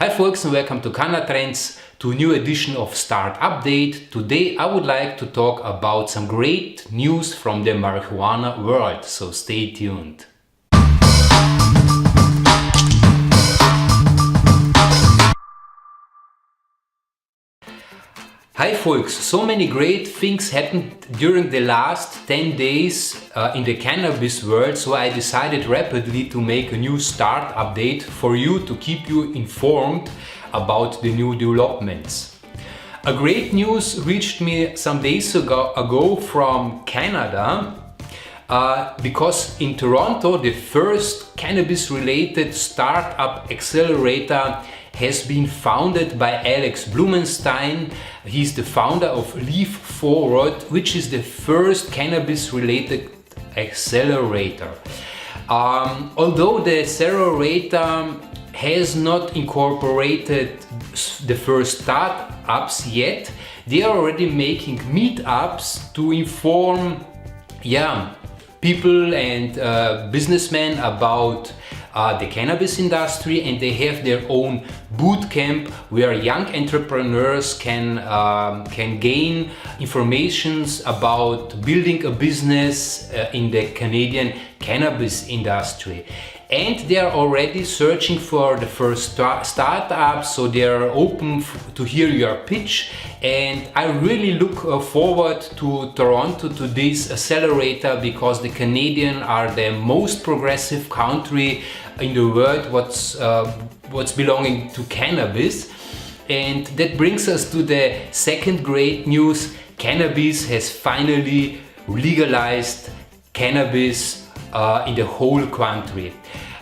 Hi folks, and welcome to Canna Trends, to a new edition of Start Update. Today I would like to talk about some great news from the marijuana world, so stay tuned. Hi folks, so many great things happened during the last 10 days in the cannabis world, so I decided rapidly to make a new start update for you to keep you informed about the new developments. A great news reached me some days ago from Canada because in Toronto the first cannabis related startup accelerator has been founded by Alex Blumenstein. He's the founder of Leaf Forward, which is the first cannabis-related accelerator. Although the accelerator has not incorporated the first startups yet, they are already making meetups to inform people and businessmen about the cannabis industry, and they have their own boot camp where young entrepreneurs can gain informations about building a business in the Canadian cannabis industry. And they are already searching for the first startups, so they are open to hear your pitch. And I really look forward to Toronto, to this accelerator, because the Canadians are the most progressive country in the world what's belonging to cannabis. And that brings us to the second great news. Cannabis has finally legalized cannabis in the whole country.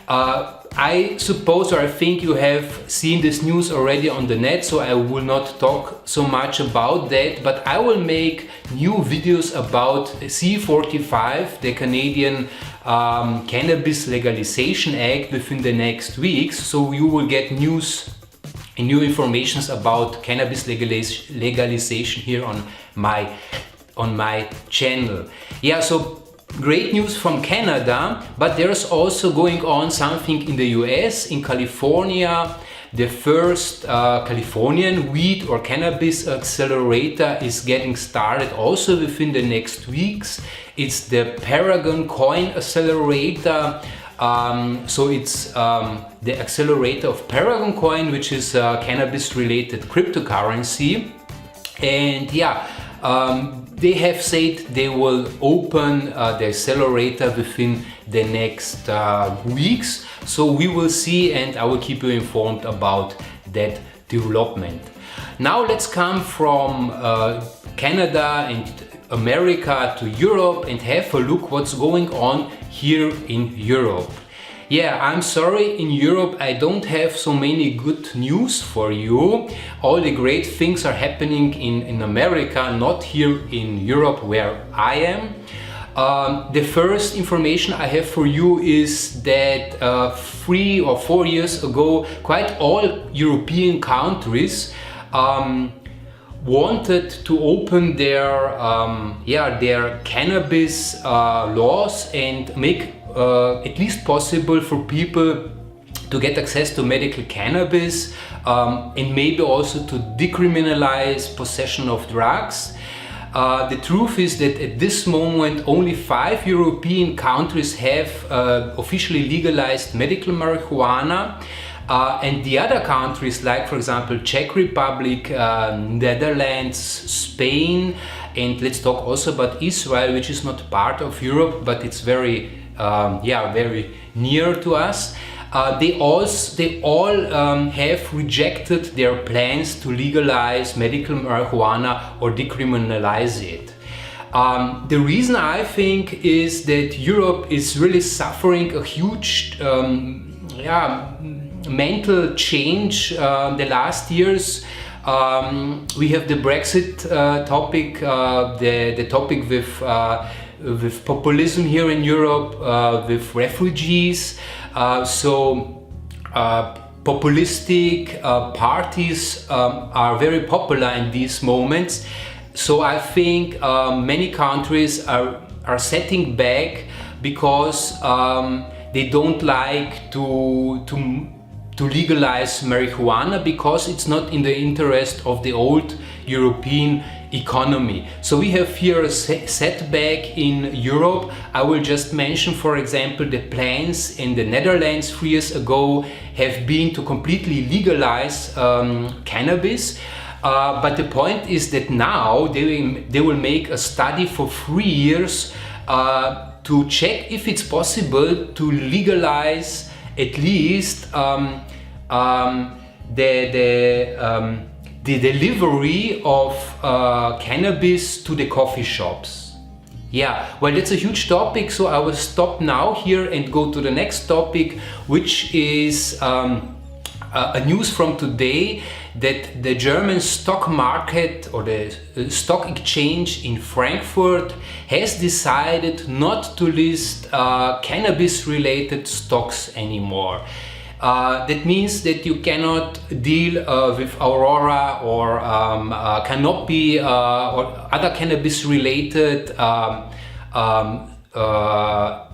I suppose, or I think you have seen this news already on the net, so I will not talk so much about that, but I will make new videos about C45, the Canadian Cannabis Legalization Act, within the next weeks, so you will get news and new informations about cannabis legalization here on my channel. Yeah, so great news from Canada, but there's also going on something in the US, in California. The first Californian weed or cannabis accelerator is getting started also within the next weeks. It's the Paragon Coin accelerator. So it's the accelerator of Paragon Coin, which is a cannabis related cryptocurrency. And they have said they will open the accelerator within the next weeks. So we will see, and I will keep you informed about that development. Now let's come from Canada and America to Europe and have a look what's going on here in Europe. Yeah, I'm sorry, in Europe I don't have so many good news for you. All the great things are happening in America, not here in Europe where I am. The first information I have for you is that 3 or 4 years ago, quite all European countries wanted to open their cannabis laws and make at least possible for people to get access to medical cannabis, and maybe also to decriminalize possession of drugs. The truth is that at this moment only 5 European countries have officially legalized medical marijuana, and the other countries, like for example Czech Republic, Netherlands, Spain, and let's talk also about Israel, which is not part of Europe but it's very near to us. They all have rejected their plans to legalize medical marijuana or decriminalize it. The reason I think is that Europe is really suffering a huge mental change the last years. We have the Brexit topic, the topic with populism here in Europe, with refugees. Populistic parties are very popular in these moments. So I think many countries are setting back because they don't like to legalize marijuana because it's not in the interest of the old European economy. So we have here a setback in Europe. I will just mention, for example, the plans in the Netherlands 3 years ago have been to completely legalize cannabis. But the point is that now they will make a study for 3 years to check if it's possible to legalize at least the delivery of cannabis to the coffee shops. Yeah, well, that's a huge topic, so I will stop now here and go to the next topic, which is a news from today that the German stock market or the stock exchange in Frankfurt has decided not to list cannabis related stocks anymore. That means that you cannot deal with Aurora or Canopy or other cannabis related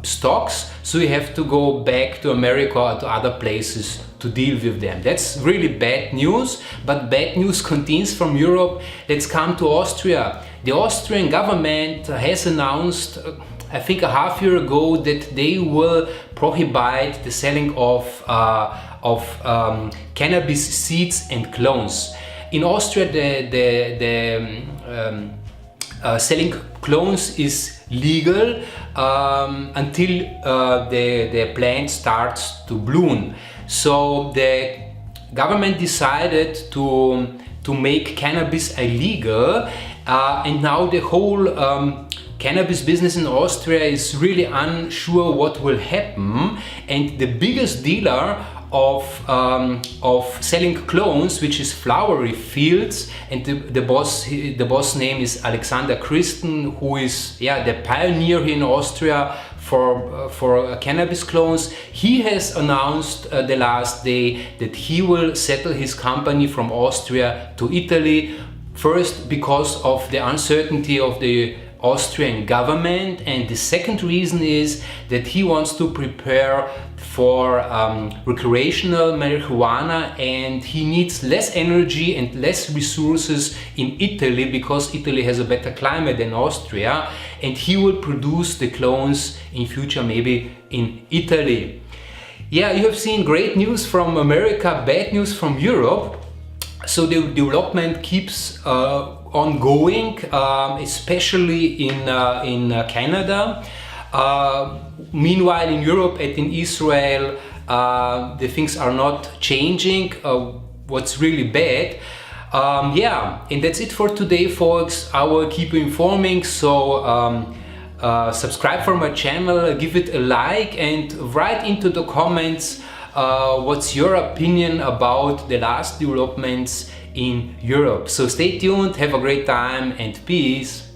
stocks, so you have to go back to America or to other places to deal with them. That's really bad news, but bad news continues from Europe. Let's come to Austria. The Austrian government has announced, I think a half year ago, that they will prohibit the selling of cannabis seeds and clones. In Austria, selling clones is legal until the plant starts to bloom. So the government decided to make cannabis illegal, and now the whole cannabis business in Austria is really unsure what will happen. And the biggest dealer of selling clones, which is Flovery Fields, and the boss name is Alexander Christen, who is the pioneer here in Austria for cannabis clones. He has announced the last day that he will settle his company from Austria to Italy, first because of the uncertainty of the Austrian government, and the second reason is that he wants to prepare for recreational marijuana, and he needs less energy and less resources in Italy because Italy has a better climate than Austria, and he will produce the clones in future maybe in Italy. Yeah, you have seen great news from America, bad news from Europe. So the development keeps ongoing, especially in Canada. Meanwhile, in Europe and in Israel, the things are not changing. What's really bad. And that's it for today, folks. I will keep you informing. So subscribe for my channel, give it a like, and write into the comments what's your opinion about the last developments in Europe. So stay tuned, have a great time, and peace.